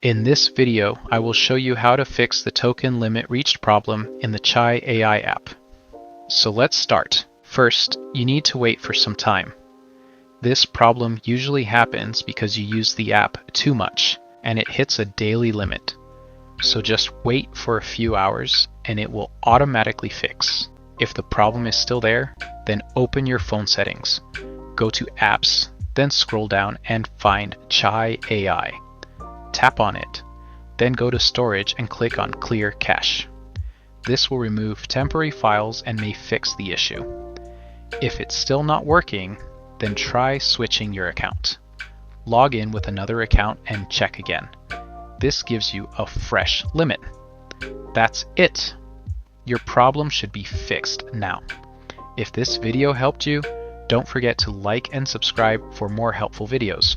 In this video, I will show you how to fix the token limit reached problem in the Chai AI app. So let's start. First, you need to wait for some time. This problem usually happens because you use the app too much and it hits a daily limit. So just wait for a few hours and it will automatically fix. If the problem is still there, then open your phone settings. Go to Apps, then scroll down and find Chai AI. Tap on it, then go to Storage and click on Clear Cache. This will remove temporary files and may fix the issue. If it's still not working, then try switching your account. Log in with another account and check again. This gives you a fresh limit. That's it! Your problem should be fixed now. If this video helped you, don't forget to like and subscribe for more helpful videos.